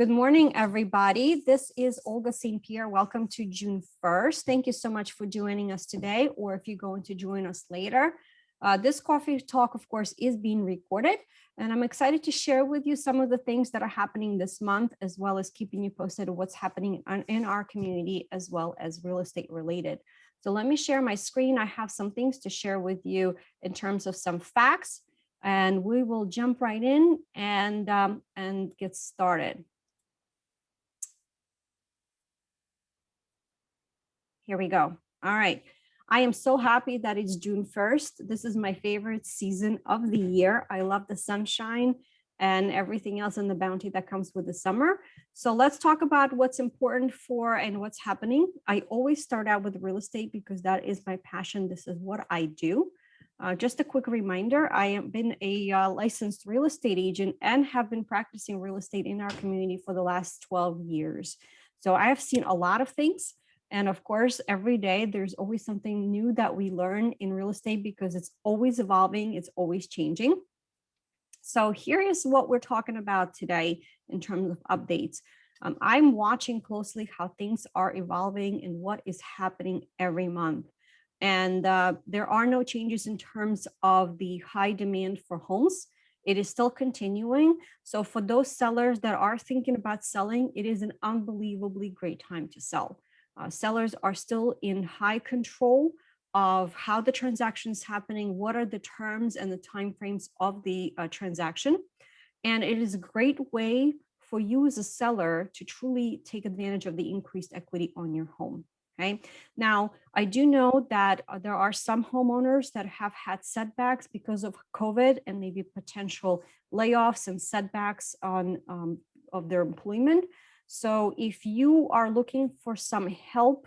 Good morning, everybody. This is Olga St. Pierre. Welcome to June 1st. Thank you so much for joining us today, or if you're going to join us later. This coffee talk, of course, is being recorded, and I'm excited to share with you some of the things that are happening this month, as well as keeping you posted of what's happening in our community, as well as real estate related. So let me share my screen. I have some things to share with you in terms of some facts, and we will jump right in and get started. Here we go. All right. I am so happy that it's June 1st. This is my favorite season of the year. I love the sunshine and everything else and the bounty that comes with the summer. So let's talk about what's important for and what's happening. I always start out with real estate because that is my passion. This is what I do. Just a quick reminder, I have been a licensed real estate agent and have been practicing real estate in our community for the last 12 years. So I have seen a lot of things. And of course, every day there's always something new that we learn in real estate because it's always evolving, it's always changing. So here is what we're talking about today in terms of updates. I'm watching closely how things are evolving and what is happening every month. And there are no changes in terms of the high demand for homes. It is still continuing. So for those sellers that are thinking about selling, it is an unbelievably great time to sell. Sellers are still in high control of how the transaction is happening, what are the terms and the timeframes of the transaction. And it is a great way for you as a seller to truly take advantage of the increased equity on your home. Okay. Now, I do know that there are some homeowners that have had setbacks because of COVID and maybe potential layoffs and setbacks on of their employment. So if you are looking for some help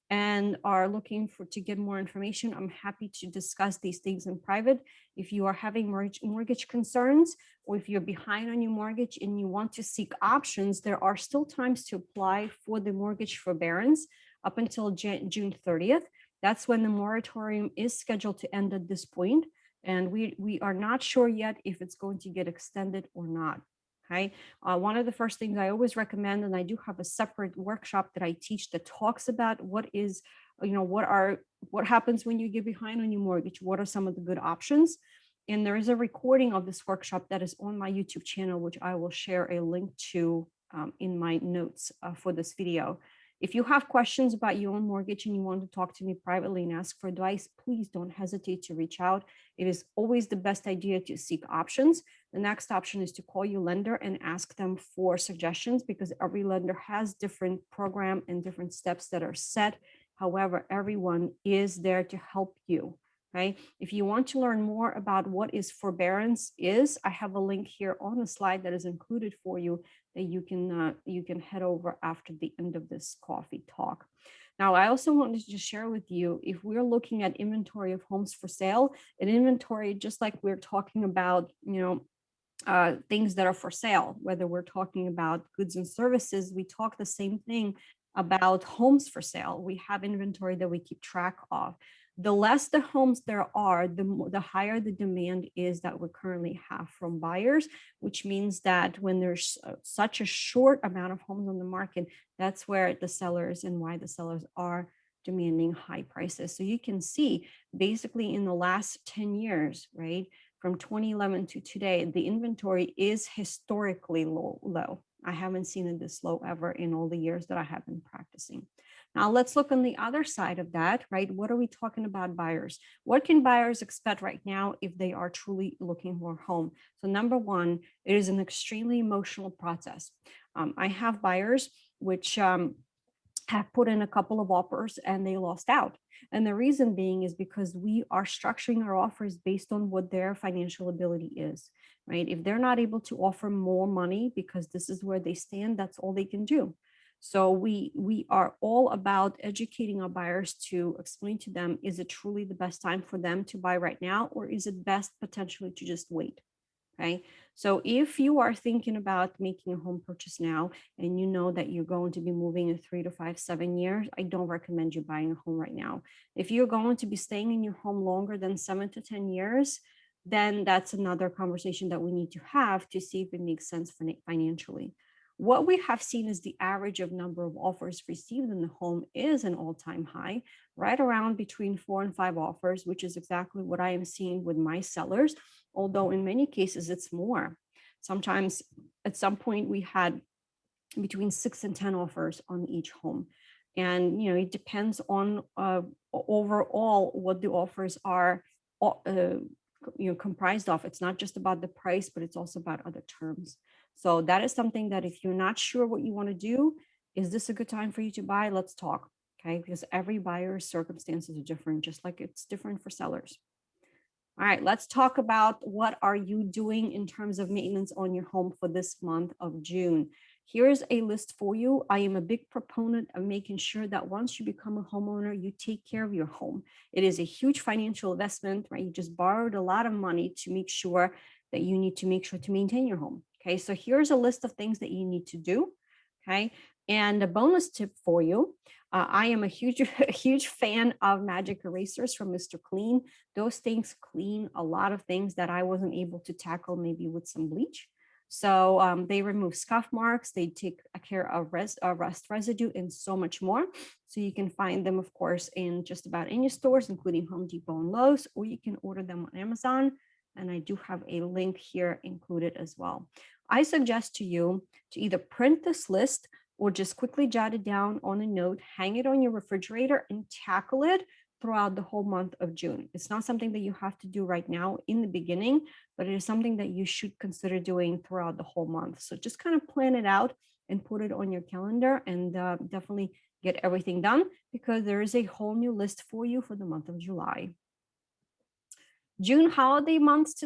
and are looking to get more information, I'm happy to discuss these things in private. If you are having mortgage concerns, or if you're behind on your mortgage and you want to seek options, there are still times to apply for the mortgage forbearance up until June 30th. That's when the moratorium is scheduled to end at this point. And we are not sure yet if it's going to get extended or not. Okay. One of the first things I always recommend, and I do have a separate workshop that I teach that talks about what happens when you get behind on your mortgage, what are some of the good options. And there is a recording of this workshop that is on my YouTube channel, which I will share a link to in my notes for this video. If you have questions about your own mortgage and you want to talk to me privately and ask for advice, please don't hesitate to reach out. It is always the best idea to seek options. The next option is to call your lender and ask them for suggestions, because every lender has different program and different steps that are set. However, everyone is there to help you. Okay. If you want to learn more about what is forbearance is, I have a link here on the slide that is included for you that you can head over after the end of this coffee talk. Now, I also wanted to share with you, if we're looking at inventory of homes for sale, an inventory, just like we're talking about, things that are for sale, whether we're talking about goods and services, we talk the same thing about homes for sale. We have inventory that we keep track of. The less the homes there are, the higher the demand is that we currently have from buyers, which means that when there's such a short amount of homes on the market, that's where the sellers and why the sellers are demanding high prices. So you can see basically in the last 10 years, right, from 2011 to today, the inventory is historically low. I haven't seen it this low ever in all the years that I have been practicing. Now let's look on the other side of that, right? What are we talking about buyers? What can buyers expect right now if they are truly looking for a home? So number one, it is an extremely emotional process. I have buyers which have put in a couple of offers and they lost out. And the reason being is because we are structuring our offers based on what their financial ability is, right? If they're not able to offer more money because this is where they stand, that's all they can do. So we are all about educating our buyers to explain to them, is it truly the best time for them to buy right now, or is it best potentially to just wait? Okay. So if you are thinking about making a home purchase now and you know that you're going to be moving in 3 to 5, 7 years, I don't recommend you buying a home right now. If you're going to be staying in your home longer than 7 to 10 years, then that's another conversation that we need to have to see if it makes sense financially. What we have seen is the average of number of offers received in the home is an all-time high, right around between 4 and 5 offers, which is exactly what I am seeing with my sellers, although in many cases it's more. Sometimes at some point we had between 6 and 10 offers on each home. And it depends on overall what the offers are comprised of. It's not just about the price, but it's also about other terms. So that is something that if you're not sure what you want to do, is this a good time for you to buy? Let's talk. Okay, because every buyer's circumstances are different, just like it's different for sellers. All right, let's talk about what are you doing in terms of maintenance on your home for this month of June. Here's a list for you. I am a big proponent of making sure that once you become a homeowner, you take care of your home. It is a huge financial investment, right? You just borrowed a lot of money to make sure that you need to make sure to maintain your home. Okay, so here's a list of things that you need to do. Okay, and a bonus tip for you. I am a huge fan of magic erasers from Mr. Clean. Those things clean a lot of things that I wasn't able to tackle maybe with some bleach. So they remove scuff marks, they take care of rust residue and so much more. So you can find them, of course, in just about any stores, including Home Depot and Lowe's, or you can order them on Amazon. And I do have a link here included as well. I suggest to you to either print this list or just quickly jot it down on a note, hang it on your refrigerator and tackle it throughout the whole month of June. It's not something that you have to do right now in the beginning, but it is something that you should consider doing throughout the whole month. So just kind of plan it out and put it on your calendar and definitely get everything done, because there is a whole new list for you for the month of July. June holiday months,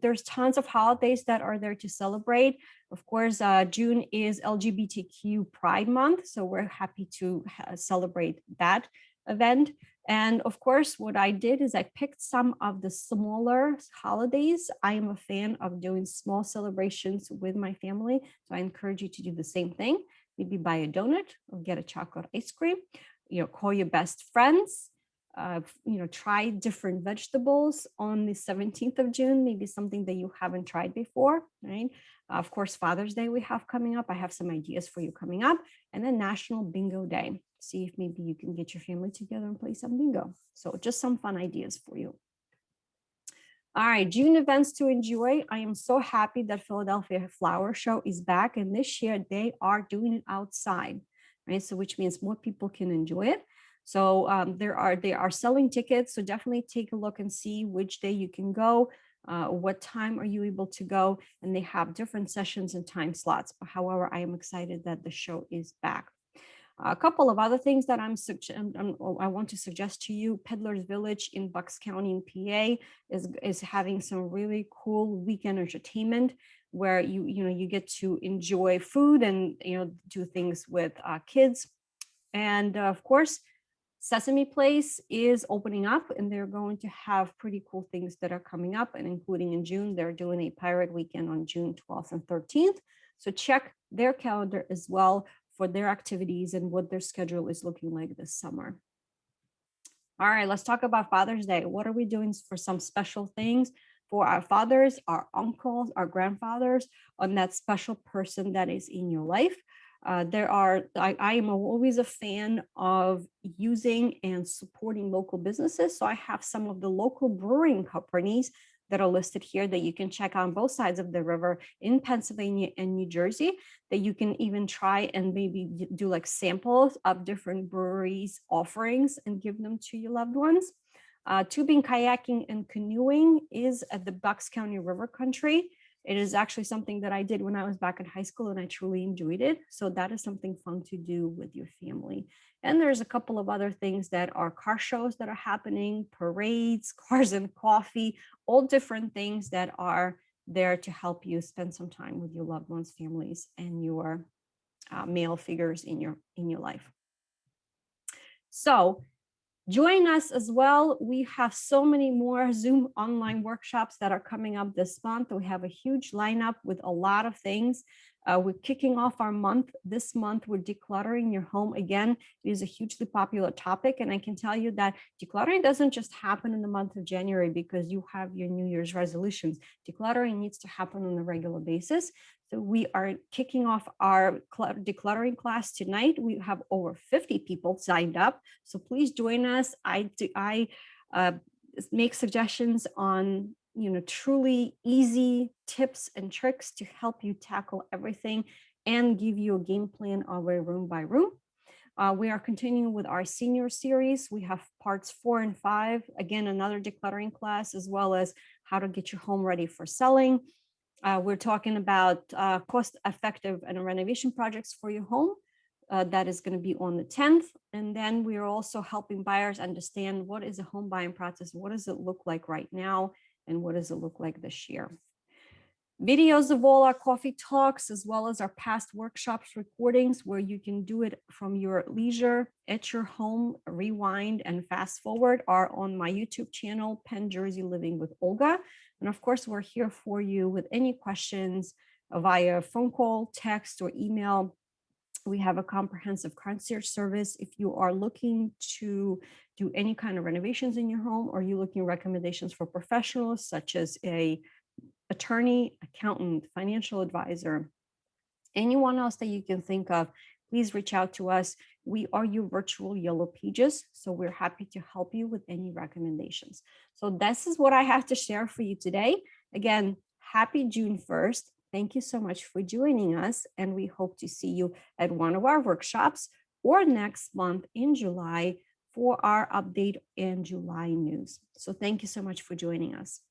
there's tons of holidays that are there to celebrate. Of course, June is LGBTQ Pride Month, so we're happy to celebrate that event. And of course, what I did is I picked some of the smaller holidays. I am a fan of doing small celebrations with my family, so I encourage you to do the same thing. Maybe buy a donut or get a chocolate ice cream. Call your best friends. Try different vegetables on the 17th of June, maybe something that you haven't tried before, right? Of course, Father's Day we have coming up. I have some ideas for you coming up. And then National Bingo Day. See if maybe you can get your family together and play some bingo. So just some fun ideas for you. All right, June events to enjoy. I am so happy that Philadelphia Flower Show is back. And this year they are doing it outside, right? So which means more people can enjoy it. So they are selling tickets. So definitely take a look and see which day you can go. What time are you able to go? And they have different sessions and time slots. But however, I am excited that the show is back. A couple of other things that I want to suggest to you: Peddler's Village in Bucks County in PA is having some really cool weekend entertainment where you get to enjoy food and do things with kids. And of course, Sesame Place is opening up and they're going to have pretty cool things that are coming up, and including in June, they're doing a pirate weekend on June 12th and 13th. So check their calendar as well for their activities and what their schedule is looking like this summer. All right, let's talk about Father's Day. What are we doing for some special things for our fathers, our uncles, our grandfathers, on that special person that is in your life? I am always a fan of using and supporting local businesses. So I have some of the local brewing companies that are listed here that you can check on both sides of the river in Pennsylvania and New Jersey, that you can even try and maybe do like samples of different breweries' offerings and give them to your loved ones. Tubing, kayaking, and canoeing is at the Bucks County River Country. It is actually something that I did when I was back in high school and I truly enjoyed it. So that is something fun to do with your family. And there's a couple of other things that are car shows that are happening, parades, cars and coffee, all different things that are there to help you spend some time with your loved ones, families, and your male figures in your life. So join us as well. We have so many more Zoom online workshops that are coming up this month. We have a huge lineup with a lot of things. We're kicking off our month. This month, we're decluttering your home. Again, it is a hugely popular topic. And I can tell you that decluttering doesn't just happen in the month of January because you have your New Year's resolutions. Decluttering needs to happen on a regular basis. So we are kicking off our decluttering class tonight. We have over 50 people signed up. So please join us. I make suggestions on truly easy tips and tricks to help you tackle everything and give you a game plan of a room by room. We are continuing with our senior series. We have parts 4 and 5. Again, another decluttering class, as well as how to get your home ready for selling. We're talking about cost-effective and renovation projects for your home. That is going to be on the 10th. And then we are also helping buyers understand what is a home buying process, what does it look like right now, and what does it look like this year. Videos of all our coffee talks, as well as our past workshops recordings, where you can do it from your leisure at your home, rewind and fast forward, are on my YouTube channel, Penn Jersey Living with Olga. And of course, we're here for you with any questions via phone call, text, or email. We have a comprehensive concierge service. If you are looking to do any kind of renovations in your home, or you're looking recommendations for professionals such as a attorney, accountant, financial advisor, anyone else that you can think of, please reach out to us. We are your virtual yellow pages, so we're happy to help you with any recommendations. So this is what I have to share for you today. Again, happy June 1st. Thank you so much for joining us, and we hope to see you at one of our workshops or next month in July for our update and July news. So thank you so much for joining us.